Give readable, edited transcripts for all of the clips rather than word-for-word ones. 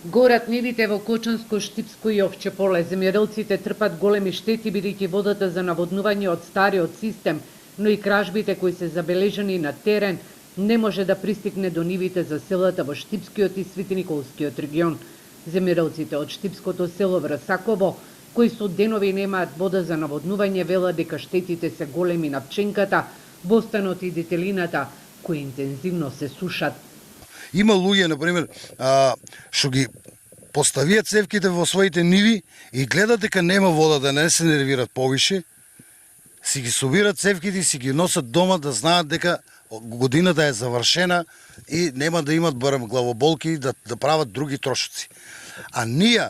Горат нивите во Кочанско, Штипско и Овче поле. Земјоделците трпат големи штети бидејќи водата за наводнување од стариот систем, но и кражбите кои се забележани на терен не може да пристигне до нивите за селата во Штипскиот и Светиниколскиот регион. Земјоделците од Штипското село Врасаково, кои со денови немаат вода за наводнување, велат дека штетите се големи на пченката, бостанот и детелината, кои интензивно се сушат. Има луѓе, например, што ги поставиат цевките во своите ниви и гледат дека нема вода, да не се нервират повише, си ги собират цевките и си ги носат дома да знаат дека годината е завршена и нема да имат барем главоболки да прават други трошоци. А ние,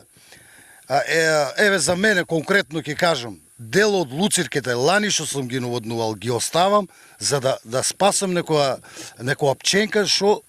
еве за мене конкретно ќе кажам, дел од луцирките лани што сум ги наводнувал ги оставам за да спасам некоја пченка што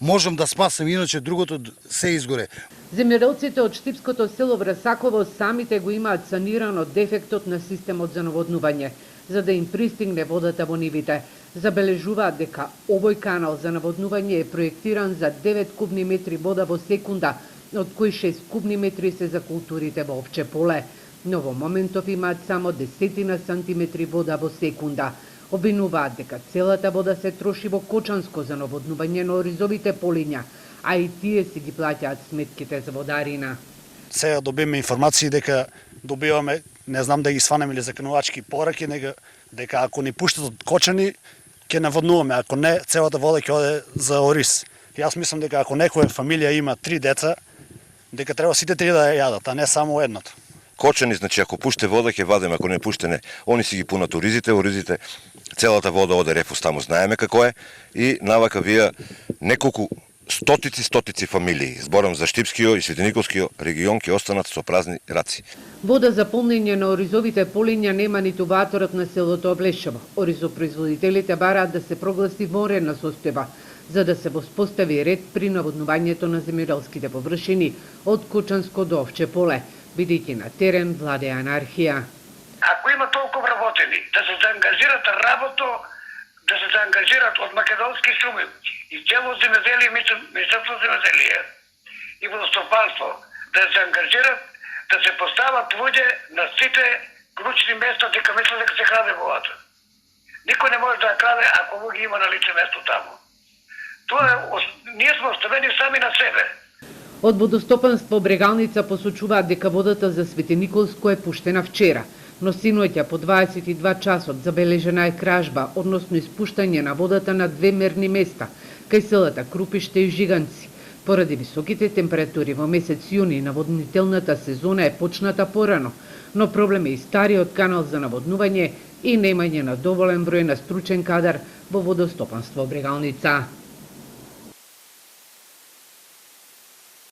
можам да спасам, иначе другото се изгоре. Земјоделците од Штипското село Врасаково самите го имаат санирано дефектот на системот за наводнување, за да им пристигне водата во нивите. Забележуваат дека овој канал за наводнување е проектиран за 9 кубни метри вода во секунда, од кои 6 кубни метри се за културите во Овче поле. Но во моментов имаат само 10 сантиметри вода во секунда. Обвинуваат дека целата вода се троши во Кочанско за наводнување на оризовите полиња, а и тие си ги плаќаат сметките за водарина. Сега добиваме информации дека добиваме, не знам да ги сванеме или заканувачки пораки, дека ако ни пуштат од Кочани, ќе наводнуваме, ако не, целата вода ќе оде за ориз. Јас мислам дека ако некоја фамилија има 3 деца, дека треба сите 3 да ја јадат, а не само едното. Кочани, значи, ако пуште вода ќе вадиме, ако не пуште не. Они си ги пунат оризите, целата вода оде рефус, таму знаеме како е и навака вие неколку стотици фамилии, зборам за Штипскиот и Светиниколскиот регион, ќе останат со празни раци. Вода за полнење на оризовите полиња нема ниту ваторот на селото Облешево. Оризопроизводителите бараат да се прогласи вонредна состојба, за да се воспостави ред при наводнувањето на земјоделските површини од Кочанско до Овче поле, бидејќи на терен владее анархија. Ако има толку вработени, да се заангажират да се заангажират од македонски шуми и цело земјоделие, Министерство земјоделие и водостопанство, да се заангажират, да се постават луѓе на сите клучни места дека мислат дека се краде водата. Никој не може да ја краде ако луѓе има на лице место таму. Тоа е, ние сме оставени сами на себе. Од водостопанство Брегалница посочуваат дека водата за Светиниколско е пуштена вчера, но синоќа по 22 часот забележена е кражба, односно испуштање на водата на 2 мерни места, кај селата Крупиште и Жиганци. Поради високите температури во месец јуни наводнителната сезона е почната порано, но проблем е и стариот канал за наводнување и немање на доволен број на стручен кадар во водостопанство Брегалница.